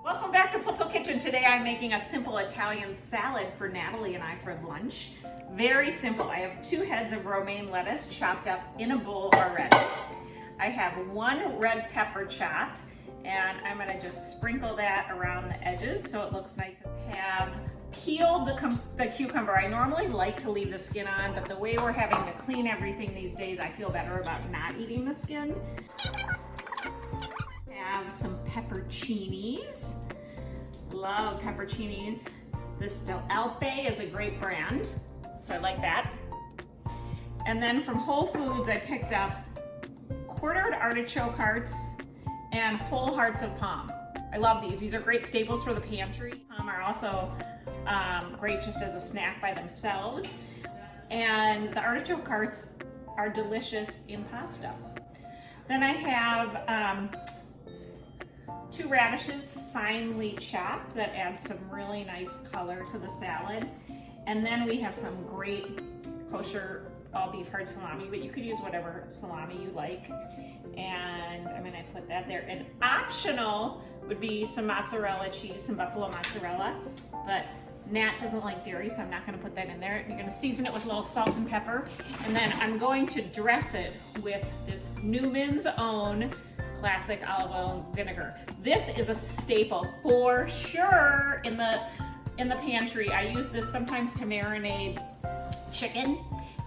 Welcome back to Putzel Kitchen. Today I'm making a simple Italian salad for Natalie and I for lunch. Very simple. I have 2 heads of romaine lettuce chopped up in a bowl already. I have 1 red pepper chopped, and I'm gonna just sprinkle that around the edges so it looks nice. I have peeled the cucumber. I normally like to leave the skin on, but the way we're having to clean everything these days, I feel better about not eating the skin. Have some pepperoncinis. Love pepperoncinis. This delle'alpe is a great brand, so I like that. And then from Whole Foods, I picked up quartered artichoke hearts and whole hearts of palm. I love these. These are great staples for the pantry. Palm are also great just as a snack by themselves. And the artichoke hearts are delicious in pasta. Then I have 2 radishes finely chopped that add some really nice color to the salad. And then we have some great kosher all beef hard salami, but you could use whatever salami you like. And I'm gonna put that there. And optional would be some mozzarella cheese, some buffalo mozzarella, but Nat doesn't like dairy, so I'm not gonna put that in there. You're gonna season it with a little salt and pepper. And then I'm going to dress it with this Newman's Own classic olive oil and vinegar. This is a staple for sure in the pantry. I use this sometimes to marinate chicken,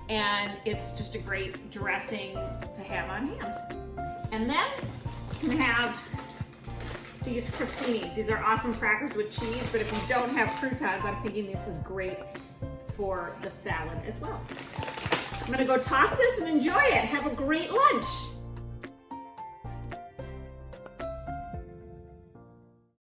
and it's just a great dressing to have on hand. And then you can have these crostinis. These are awesome crackers with cheese, but if you don't have croutons, I'm thinking this is great for the salad as well. I'm gonna go toss this and enjoy it. Have a great lunch.